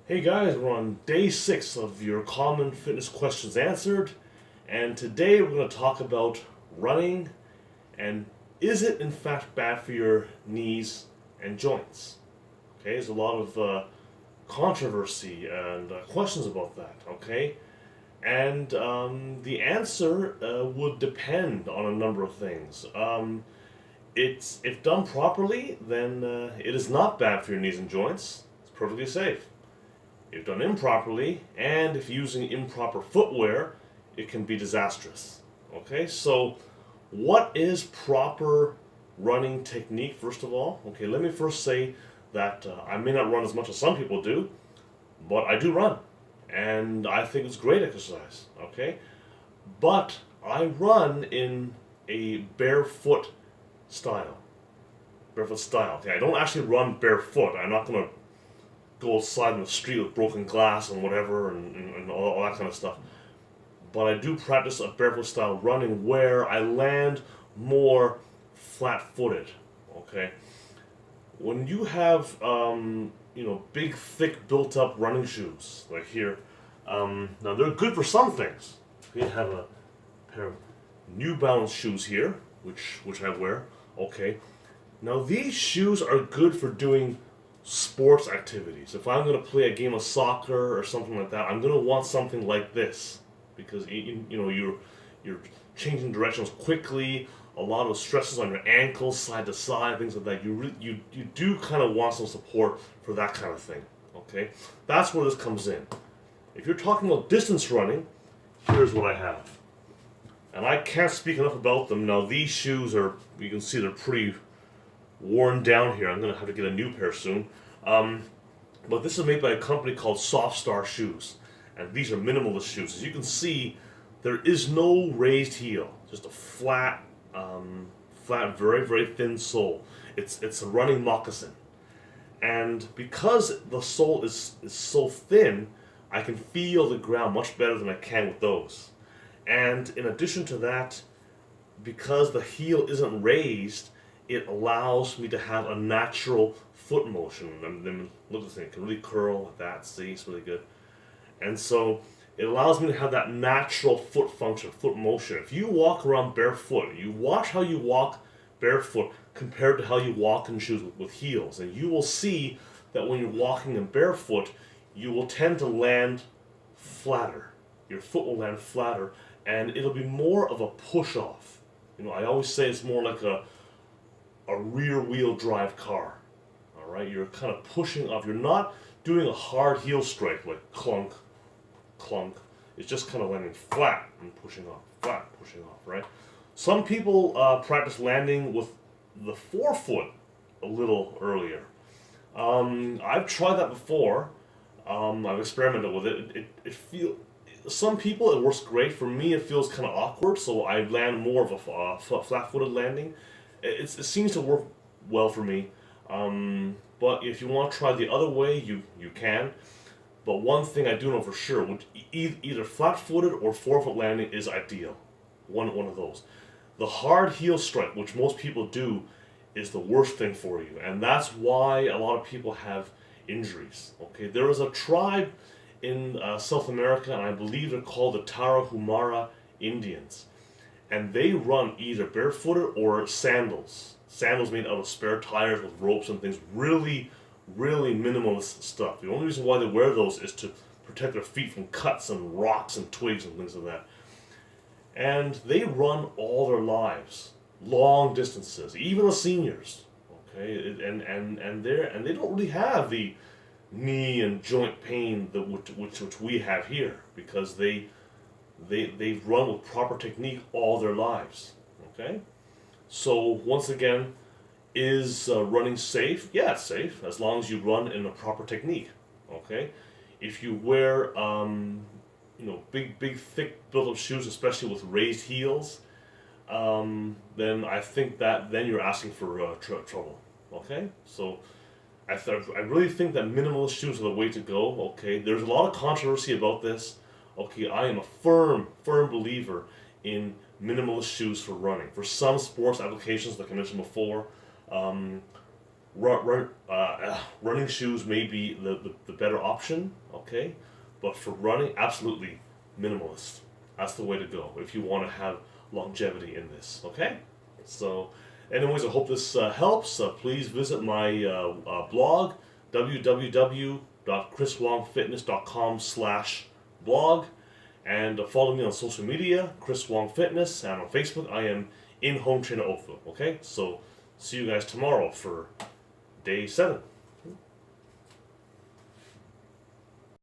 Hey guys, we're on day 6 of your common fitness questions answered, and today we're going to talk about running and is it in fact bad for your knees and joints? Okay, there's a lot of controversy and questions about that, okay? And the answer would depend on a number of things. If done properly, then it is not bad for your knees and joints. It's perfectly safe. If done improperly, and if using improper footwear, it can be disastrous. Okay, so what is proper running technique, first of all? Okay, let me first say that I may not run as much as some people do, but I do run. And I think it's great exercise. Okay, but I run in a barefoot style. Barefoot style. Okay, I don't actually run barefoot. I'm not going to go outside in the street with broken glass and whatever and all that kind of stuff. But I do practice a barefoot style running where I land more flat footed. Okay. When you have big, thick, built up running shoes like here, now they're good for some things. We have a pair of New Balance shoes here, which I wear. Okay. Now these shoes are good for doing sports activities. If I'm going to play a game of soccer or something like that, I'm going to want something like this because you're changing directions quickly. A lot of stresses on your ankles, side to side, things like that. You do kind of want some support for that kind of thing. Okay, that's where this comes in. If you're talking about distance running, here's what I have, and I can't speak enough about them. Now these shoes are, you can see they're pretty worn down here. I'm going to have to get a new pair soon. But this is made by a company called Soft Star Shoes. And these are minimalist shoes. As you can see, there is no raised heel. Just a flat, very, very thin sole. It's a running moccasin. And because the sole is so thin, I can feel the ground much better than I can with those. And in addition to that, because the heel isn't raised, it allows me to have a natural foot motion. And then look at this thing, it can really curl like that. See, it's really good. And so it allows me to have that natural foot function, foot motion. If you walk around barefoot, you watch how you walk barefoot compared to how you walk in shoes with heels, and you will see that when you're walking in barefoot, you will tend to land flatter. Your foot will land flatter, and it'll be more of a push off. I always say it's more like a rear wheel drive car. All right, you're kind of pushing off. You're not doing a hard heel strike like clunk, clunk. It's just kind of landing flat and pushing off, flat, pushing off, right? Some people practice landing with the forefoot a little earlier. I've tried that before. I've experimented with it. It feels, some people it works great. For me, it feels kind of awkward, so I land more of a flat-footed landing. It seems to work well for me. But if you want to try the other way, you can. But one thing I do know for sure, either flat-footed or forefoot landing is ideal. One of those. The hard heel strike, which most people do, is the worst thing for you, and that's why a lot of people have injuries. Okay, there is a tribe in South America, and I believe they're called the Tarahumara Indians, and they run either barefooted or sandals. Sandals made out of spare tires with ropes and things. Really, really minimalist stuff. The only reason why they wear those is to protect their feet from cuts and rocks and twigs and things like that. And they run all their lives, long distances, even the seniors. Okay, and they don't really have the knee and joint pain that which we have here because they've run with proper technique all their lives. Okay, so once again, is running safe? Yeah, it's safe as long as you run in a proper technique. Okay, if you wear big thick built-up shoes, especially with raised heels, then I think that then you're asking for trouble. Okay, so I really think that minimalist shoes are the way to go. Okay, there's a lot of controversy about this. Okay, I am a firm believer in minimalist shoes for running. For some sports applications, like I mentioned before, running shoes may be the better option, okay? But for running, absolutely minimalist. That's the way to go if you want to have longevity in this, okay? So, anyways, I hope this helps. Please visit my blog, www.chriswongfitness.com/blog, and follow me on social media, Chris Wong Fitness, and on Facebook, I am in Home Trainer Oakville, okay? So, see you guys tomorrow for day 7.